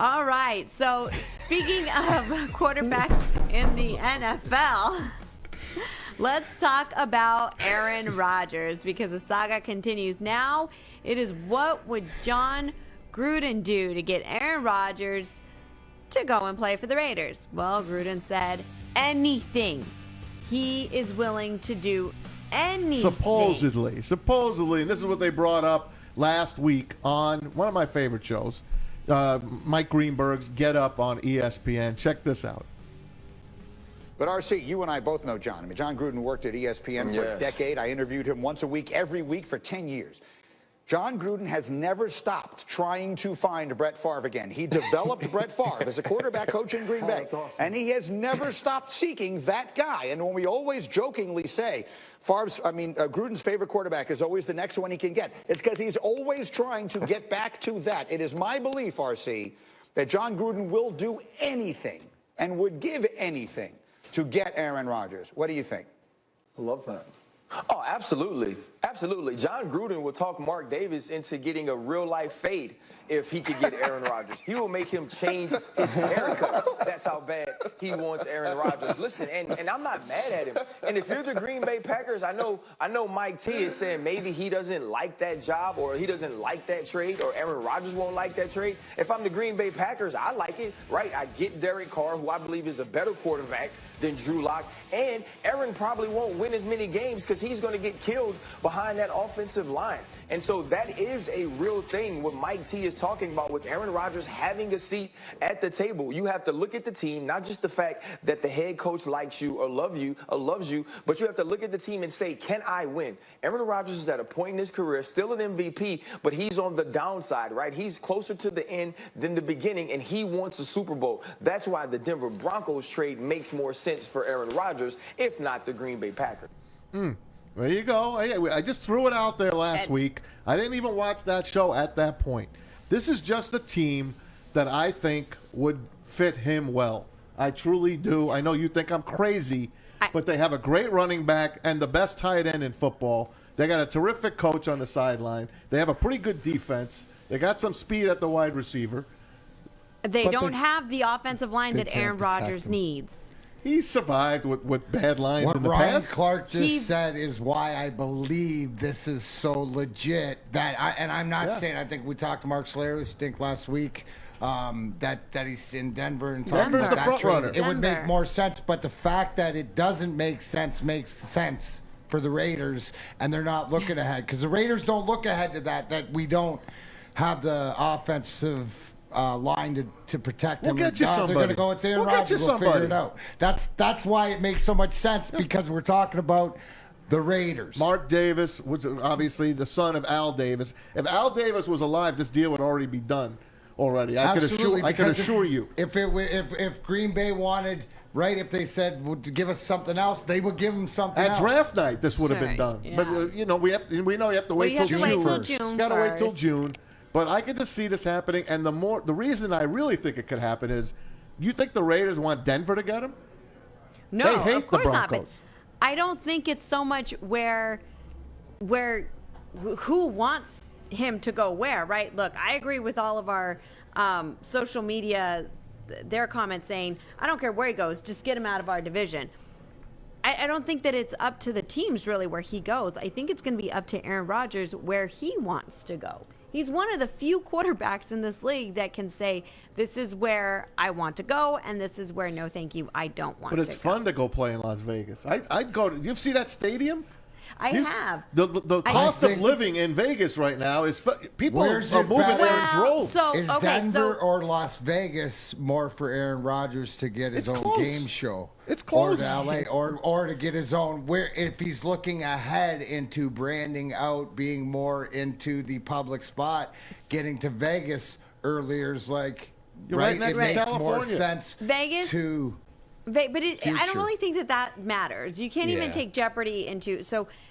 All right. So speaking of quarterbacks in the NFL, let's talk about Aaron Rodgers because the saga continues. Now it is what would John Gruden do to get Aaron Rodgers to go and play for the Raiders? Well, Gruden said anything. He is willing to do anything. Supposedly, and this is what they brought up last week on one of my favorite shows, Mike Greenberg's Get Up on ESPN. Check this out. But RC, you and I both know John. I mean, John Gruden worked at ESPN for a decade. I interviewed him once a week, every week for 10 years. John Gruden has never stopped trying to find Brett Favre again. He developed Brett Favre as a quarterback coach in Green Bay. Awesome. And he has never stopped seeking that guy. And when we always jokingly say Gruden's favorite quarterback is always the next one he can get, it's because he's always trying to get back to that. It is my belief, RC, that John Gruden will do anything and would give anything to get Aaron Rodgers. What do you think? I love that. Oh, absolutely. Absolutely. John Gruden will talk Mark Davis into getting a real-life fade if he could get Aaron Rodgers. He will make him change his haircut. That's how bad he wants Aaron Rodgers. Listen, and I'm not mad at him. And if you're the Green Bay Packers, I know Mike T is saying maybe he doesn't like that job or he doesn't like that trade or Aaron Rodgers won't like that trade. If I'm the Green Bay Packers, I like it, right? I get Derek Carr, who I believe is a better quarterback than Drew Lock. And Aaron probably won't win as many games because he's going to get killed behind that offensive line. And so that is a real thing what Mike T is talking about with Aaron Rodgers having a seat at the table. You have to look at the team, not just the fact that the head coach likes you or loves you, but you have to look at the team and say, can I win? Aaron Rodgers is at a point in his career, still an MVP, but he's on the downside, right? He's closer to the end than the beginning, and he wants a Super Bowl. That's why the Denver Broncos trade makes more sense for Aaron Rodgers, if not the Green Bay Packers. There you go. I just threw it out there last week. I didn't even watch that show at that point. This is just a team that I think would fit him well. I truly do. I know you think I'm crazy, but they have a great running back and the best tight end in football. They got a terrific coach on the sideline. They have a pretty good defense. They got some speed at the wide receiver. They don't have the offensive line that Aaron Rodgers needs. He survived with bad lines in the What Ryan past. Clark just said is why I believe this is so legit. I'm not saying, I think we talked to Mark Slayer, Stink, last week, that he's in Denver and talking Denver's about the that front trade. runner. It would make more sense, but the fact that it doesn't make sense makes sense for the Raiders, and they're not looking ahead because the Raiders don't look ahead to that we don't have the offensive line to protect him. We'll get you somebody. They're going to go and say Aaron Rodgers. We'll figure it out. That's why it makes so much sense because we're talking about the Raiders. Mark Davis was obviously the son of Al Davis. If Al Davis was alive, this deal would already be done already. I can assure you. If Green Bay wanted, right, if they said to give us something else, they would give him something else. At draft night, this would have been done. Yeah. But we know you have to wait till June. You got to wait till June. But I get to see this happening, and the reason I really think it could happen is, you think the Raiders want Denver to get him? No, they hate of course the not. Broncos. But I don't think it's so much where who wants him to go where, right? Look, I agree with all of our social media, their comments saying, I don't care where he goes, just get him out of our division. I don't think that it's up to the teams really where he goes. I think it's going to be up to Aaron Rodgers where he wants to go. He's one of the few quarterbacks in this league that can say, this is where I want to go, and this is where, no, thank you, I don't want to go. But it's fun to go play in Las Vegas. I'd go to – you see that stadium? I have. The cost of living in Vegas right now is people are moving there in droves. Is Denver or Las Vegas more for Aaron Rodgers to get his own game show? It's close. Or to LA, or to get his own, where if he's looking ahead into branding out, being more into the public spot, getting to Vegas earlier is like, right next it to makes California. more sense Vegas to But I don't really think that matters. You can't even take Jeopardy into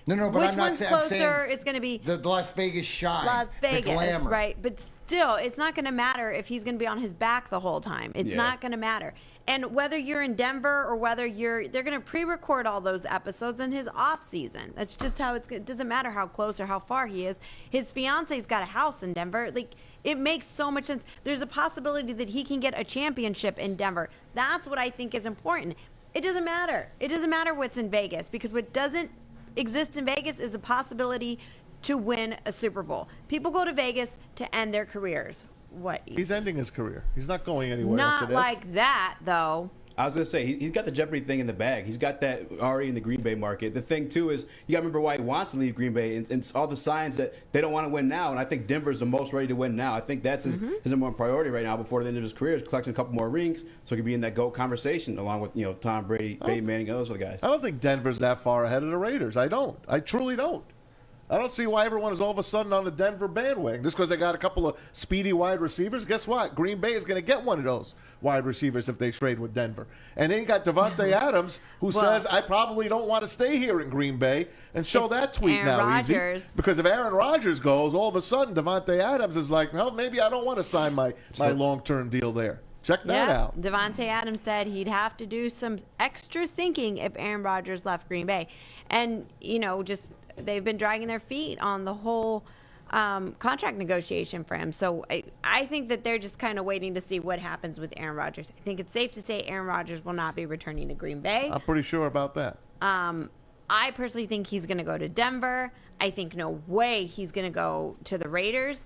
No, but which I'm not one's saying, closer? It's going to be the Las Vegas shine, Las the Vegas, glamour. right? But still, it's not going to matter if he's going to be on his back the whole time. It's not going to matter. And whether you're in Denver or whether they're going to pre-record all those episodes in his off season. That's just how it doesn't matter how close or how far he is. His fiance's got a house in Denver. Like, It makes so much sense. There's a possibility that he can get a championship in Denver. That's what I think is important. It doesn't matter. It doesn't matter what's in Vegas, because what doesn't exist in Vegas is the possibility to win a Super Bowl. People go to Vegas to end their careers. What? He's ending his career. He's not going anywhere Not after this. like that, though. I was going to say, he's got the Jeopardy thing in the bag. He's got that already in the Green Bay market. The thing, too, is you got to remember why he wants to leave Green Bay and all the signs that they don't want to win now. And I think Denver's the most ready to win now. I think that's his number one priority right now before the end of his career is collecting a couple more rings so he can be in that GOAT conversation along with, Tom Brady, Peyton Manning, and those other guys. I don't think Denver's that far ahead of the Raiders. I don't. I truly don't. I don't see why everyone is all of a sudden on the Denver bandwagon. Just because they got a couple of speedy wide receivers. Guess what? Green Bay is going to get one of those wide receivers if they trade with Denver. And then you got Devontae Adams, who says, I probably don't want to stay here in Green Bay, and show that tweet Aaron now Rodgers. easy. Because if Aaron Rodgers goes, all of a sudden Devontae Adams is like, well, maybe I don't want to sign my long-term deal there. Check that out. Devontae Adams said he'd have to do some extra thinking if Aaron Rodgers left Green Bay. And, they've been dragging their feet on the whole contract negotiation for him. So I think that they're just kind of waiting to see what happens with Aaron Rodgers. I think it's safe to say Aaron Rodgers will not be returning to Green Bay. I'm pretty sure about that. I personally think he's going to go to Denver. I think no way he's going to go to the Raiders.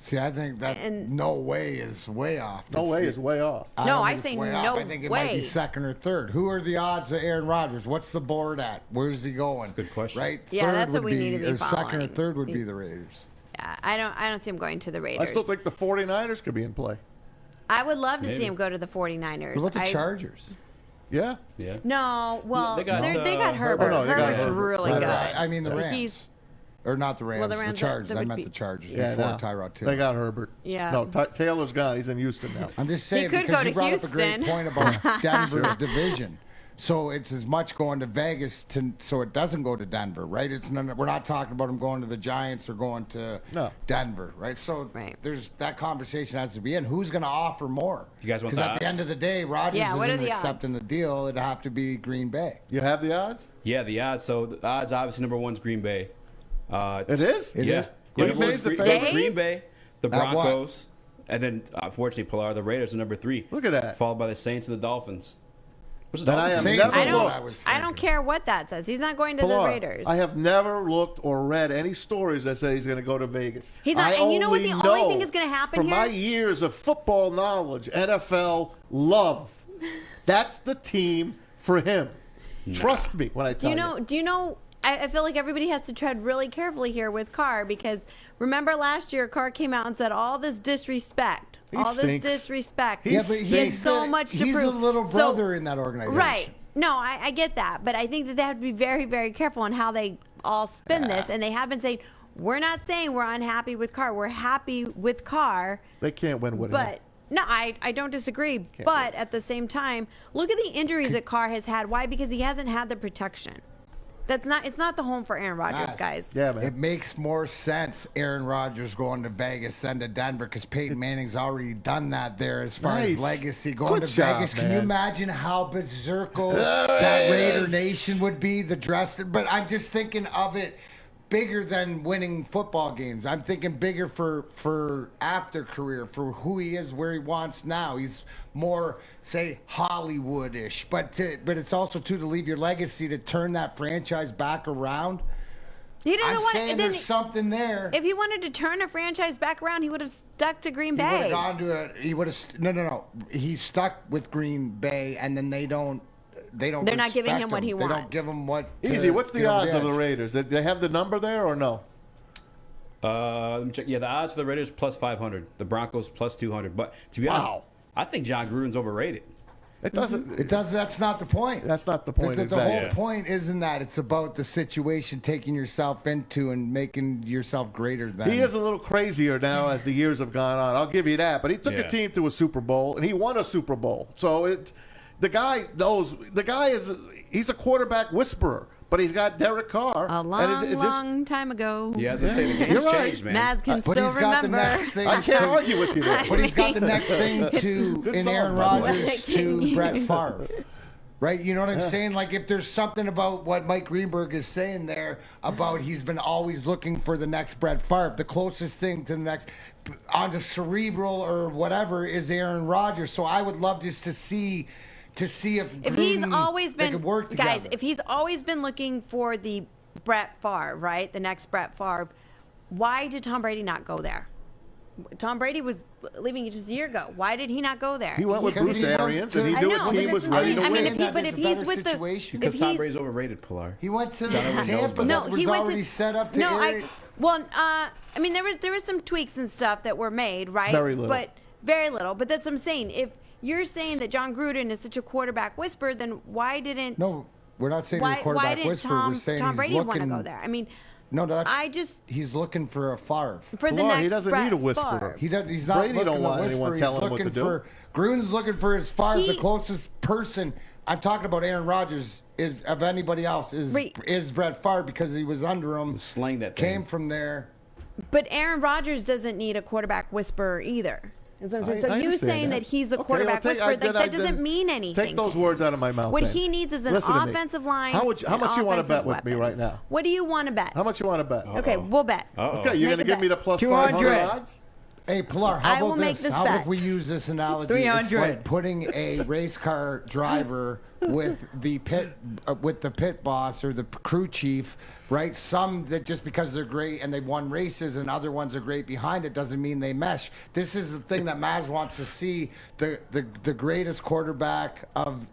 See, I think that no way is way off. No way is way off. I think say it's way no off. I think it way. might be second or third. Who are the odds of Aaron Rodgers? What's the board at? Where's he going? That's a good question. Right? Yeah, third that's what would we need to be or second or following. third would be the Raiders. Yeah, I don't see him going to the Raiders. I still think the 49ers could be in play. I would love to Maybe. see him go to the 49ers. What about the Chargers? Yeah? Yeah. No, well, They got, they got Herbert. Oh, no, they got Herbert's Herbert. really Right, good. right. I mean the Rams. He's Or not the Rams, Well, the the Rams, Chargers. that I would meant be- the Chargers Yeah, before no. Tyrod Taylor. They got Herbert. Yeah. No, Taylor's gone. He's in Houston now. I'm just saying could because go you to brought up a great Houston. point about Denver's division. So it's as much going to Vegas so it doesn't go to Denver, right? We're not talking about them going to the Giants or going to Denver, right? So there's that conversation has to be in. Who's going to offer more? You guys want Because the at the odds? end of the day, Rodgers what are isn't the accepting the deal. It'd have to be Green Bay. You have the odds? Yeah, the odds. So the odds, obviously, number one's Green Bay. It is? Yeah. Green Number Bay's the one's favorite? Green Bay, the At what? Broncos, and then, unfortunately, Pilar, the Raiders are number 3. Look at that. Followed by the Saints and the Dolphins. What's the Then I Dolphins? am Saints never is what looked. I was I don't thinking. care what that says. He's not going to the Pilar, Raiders. I have never looked or read any stories that say he's going to go to Vegas. He's not- I and you know what the only only know thing is gonna happen from here? my years of football knowledge, NFL love. That's the team for him. Trust me when I tell you. Do you know? I feel like everybody has to tread really carefully here with Carr, because remember last year Carr came out and said all this disrespect, He all stinks. this disrespect. He Yeah, but He has he's so the- much to he's prove. a little So- brother in that organization. Right. No, I get that, but I think that they have to be very, very careful on how they all spin this, and they have been saying, we're not saying we're unhappy with Carr. We're happy with Carr, They can't win with him. but no, I don't disagree. But at the same time, look at the injuries that Carr has had. Why? Because he hasn't had the protection. It's not the home for Aaron Rodgers, Yes. guys. Yeah, man. It makes more sense Aaron Rodgers going to Vegas than to Denver because Peyton Manning's already done that there as far Nice. as legacy. Going Good to job, Vegas, can you man. imagine how berserko that Raider Nation would be? The dress, but I'm just thinking of it bigger than winning football games. I'm thinking bigger for after career, for who he is, where he wants now. He's more, say, Hollywood-ish, but it's also too to leave your legacy to turn that franchise back around. He didn't I'm want. saying And then there's something there. if he wanted to turn a franchise back around, he would have stuck to Green He would have Bay. gone to a. He would have. No. He's stuck with Green Bay, and then they don't. They're not giving respect him what he They don't wants. give him what. Easy. What's the odds of the edge. Raiders? Did they have the number there or no? Let me check. Yeah, the odds for the Raiders plus 500. The Broncos plus 200. But to be honest, Wow. I think John Gruden's overrated. It doesn't. It does. That's not the point. That's not the point. The exactly. whole point isn't that. It's about the situation, taking yourself into and making yourself greater than. He is a little crazier now as the years have gone on. I'll give you that. But he took Yeah. a team to a Super Bowl, and he won a Super Bowl. So the guy knows. The guy he's a quarterback whisperer, but he's got Derek Carr. A and long, it's just, long time ago. Yeah, as I say, the game's You're right. changed, man. Maz can But still he's got the remember. next thing. I can't to- argue with you there. But he's got the next thing to Good in song, Aaron by the way. Rodgers to Brett Favre. Right? You know what I'm saying? Like, if there's something about what Mike Greenberg is saying there about he's been always looking for the next Brett Favre, the closest thing to the next on the cerebral or whatever is Aaron Rodgers. So I would love just to see if he's Gruden, always they been, could work guys, together. if he's always been looking for the Brett Favre, right? The next Brett Favre, why did Tom Brady not go there? Tom Brady was leaving just a year ago. Why did he not go there? He went with Because Bruce he went Arians, to- and he I knew know, a team but was the- ready to I mean, win. if he, but if There's a he's better with the, situation. Because if Tom he's, Brady's overrated, Pilar. He went to John knows Tampa that. that was he went already to, set up to no, Aaron. I mean, there was some tweaks and stuff that were made, right? Very little. But very little. But that's what I'm saying. If you're saying that John Gruden is such a quarterback whisperer, then why didn't No, we're not saying he's a why quarterback didn't whisperer. We're saying Tom he's Brady want to looking, go there? I mean, No, that's just he's looking for a Favre. for the Pilar, next he doesn't Brett need a whisperer. Favre. He doesn't. He's not Brady looking don't to want whisper. anyone He's telling him what looking to do. for. Gruden's looking for his Favre. The He- closest person I'm talking about, Aaron Rodgers, is of anybody else is Right. Brett Favre because he was under him. Slang that Came thing. from there. But Aaron Rodgers doesn't need a quarterback whisperer either. That's what I'm saying. So I you understand saying that he's the Okay, quarterback well, whisperer, then that doesn't mean anything. Take those to him. words out of my mouth. What then. he needs is an Listen to me. offensive line. How and much you want to bet offensive with me right weapons. now? What do you want to bet? How much you want to bet? Okay, we'll bet. Okay, you're Make going to a give bet. me the plus 200. 500 odds? Hey, Pilar, how I will about make this? this How bet. if we use this analogy? 300. It's like putting a race car driver with the pit boss or the crew chief, right? Some that just because they're great and they've won races and other ones are great behind it doesn't mean they mesh. This is the thing that Maz wants to see, the greatest quarterback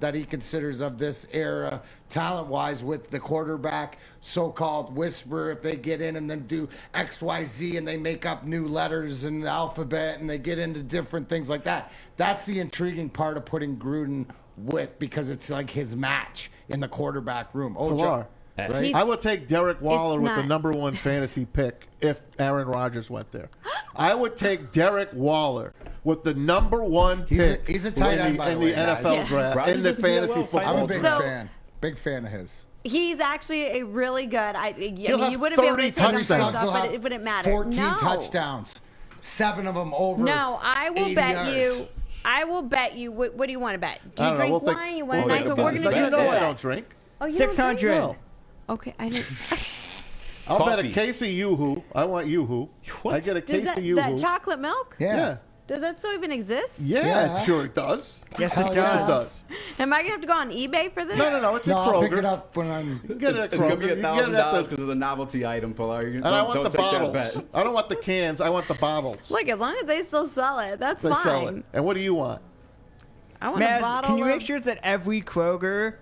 that he considers of this era, talent-wise, with the quarterback so-called whisperer. If they get in and then do XYZ and they make up new letters in the alphabet and they get into different things like that. That's the intriguing part of putting Gruden with, because it's like his match in the quarterback room. Oh, Pilar. right? He's- I would take Derek Waller with the not. #1 fantasy pick if Aaron Rodgers went there. I would take Derek Waller with the #1 pick. He's a tight end, by in the the way, guys. NFL Yeah. draft, Rodgers in the doesn't do that fantasy well, tight football I'm a end. big draft. big fan of his. He's actually a really good. I mean, have you wouldn't be able to 30 take him touchdowns. first Suggs will off, but have it wouldn't matter. 14 no. touchdowns, 7 of them over. No, I will 80 bet yards. you. I will bet you. What do you want to bet? Do I you don't know, drink we'll think- wine? You want a we'll nice? think So about we're it. gonna do You a know I bet. don't drink. Oh, you don't drink? 600. No. Okay, I didn't. I'll bet a Coffee. case of Yoo-Hoo. I want Yoo-Hoo. I get a Does case that, of Yoo-Hoo. that chocolate milk? Yeah. Does that still even exist? Yeah, Yeah. sure it does. Yes, Hell it yeah. does. Yes, it does. Am I gonna have to go on eBay for this? No, it's No, at I'll pick Kroger. it up when I'm. You can get it at It's going to Kroger. be You can get it at $1,000 the- because of the novelty item, Pilar. And I want Don't the take that bottles. bet. I don't want the cans. I want the bottles. Look, as long as they still sell it, that's They fine. sell it. And what do you want? I want a Maz, bottle. can you of, make sure it's at every Kroger?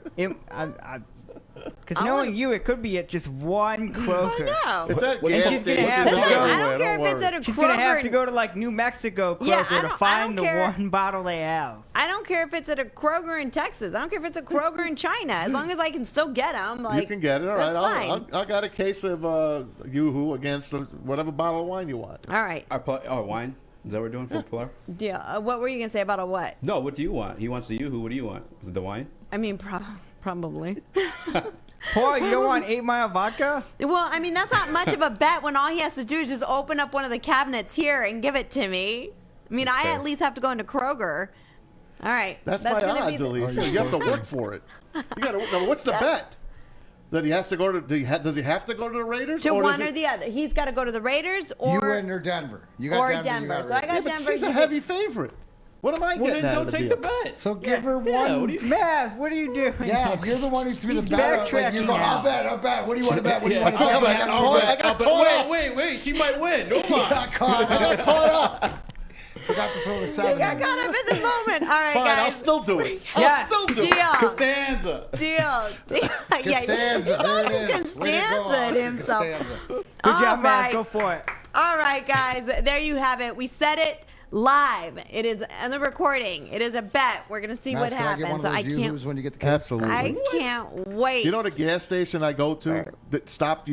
Because I knowing want- you, it could be at just one Kroger. I know. It's at What- gas she's gonna stations. have It's to go- everywhere. I don't care if it's worry. at a She's Kroger. gonna have to and- go to like New Mexico Kroger Yeah, to find the care. one bottle they have. I don't care if it's at a Kroger in Texas. I don't care if it's a Kroger in China. As long as I can still get them, like You can get it. All right. that's fine. I got a case of Yoo-Hoo against whatever bottle of wine you want. All right. Wine? Is that what we're doing for Pilar? Yeah. What were you gonna say about a what? No, what do you want? He wants the Yoo-Hoo. What do you want? Is it the wine? I mean, probably. Paul, you don't want 8 Mile vodka? Well, I mean, that's not much of a bet when all he has to do is just open up one of the cabinets here and give it to me. I mean, I fair. at least have to go into Kroger. All right. That's my gonna odds, be Elise. You have to work for it. You got to. What's the bet? That he has to go to? Does he have to go to the Raiders? to or one does or he, the other. He's got to go to the Raiders You or win or Denver. You got or Denver. Denver. You got So I got Yeah, but Denver. she's a you heavy favorite. What am I Well, getting then out don't of the take deal? the bet. So give her Yeah, one. what do you? Maz, what are you doing? Yeah, you're the one who threw the He's bet. Like, backtracking you're going, now. I'll bet. What do you want to bet? What do you Yeah, want to bet? I got caught up. Wait, she might win. No I got caught. I got caught up. Forgot to throw the You 7 got in. caught up in the moment. All right, Fine, I'll guys. still do it. I'll Yes. still do it. Deal. Costanza. Deal. Yeah, Costanza, he's there it always is. Way to go, Costanza Oscar himself. Costanza. Good All job, right. Maz. Go for it. All right, guys. There you have it. We said it live. It is on the recording. It is a bet. We're gonna see Max, what can I get happens. one So of I those can't. Yoo-Hoos when you get the cake? Absolutely. I can't wait. You know the gas station I go to that stopped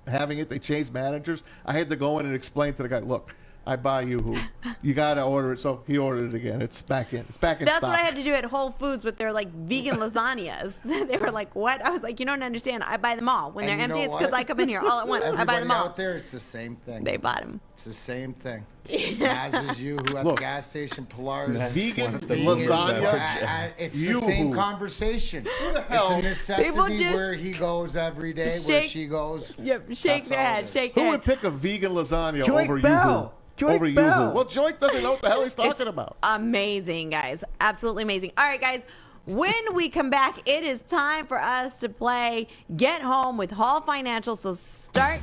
having it. They changed managers. I had to go in and explain to the guy, look, I buy Yoo-Hoo. You got to order it. So he ordered it again. It's back in. It's back in That's stock. what I had to do at Whole Foods with their like vegan lasagnas. They were like, "What?" I was like, "You don't understand. I buy them all. When And they're you empty, know it's because what? I come in here all at once. I buy Everybody them all." out there, it's the same thing. They bought them. It's the same thing. As is you, who at Look. the gas station, Pilar's. Vegan vegan, lasagna. It's You. the same conversation. It's hell? a necessity People just where he goes every day, where shake- she goes. Yep, shake That's their all head, it is. shake Who their would head. pick a vegan lasagna Joink over Bell. Yoo-hoo? Joink Over Bell. Yoo-hoo. Well, Joink doesn't know what the hell he's talking about. Amazing, guys. Absolutely amazing. All right, guys. When we come back, it is time for us to play Get Home with Hall Financial. So start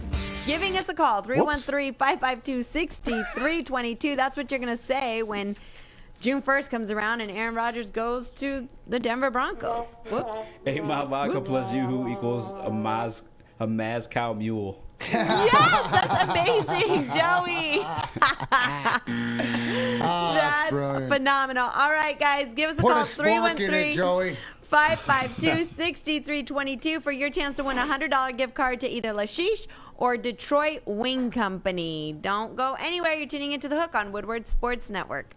giving us a call, 313-552-6322. That's what you're going to say when June 1st comes around and Aaron Rodgers goes to the Denver Broncos. Whoops. 8 Mile Vodka plus Yoo-hoo equals a Maz-Cow Mule. Yes, that's amazing, Joey. That's brilliant. phenomenal. All right, guys, give us a Put call, a spork in it, Joey. 552-6322 for your chance to win a $100 gift card to either Lashish or Detroit Wing Company. Don't go anywhere. You're tuning into The Hook on Woodward Sports Network.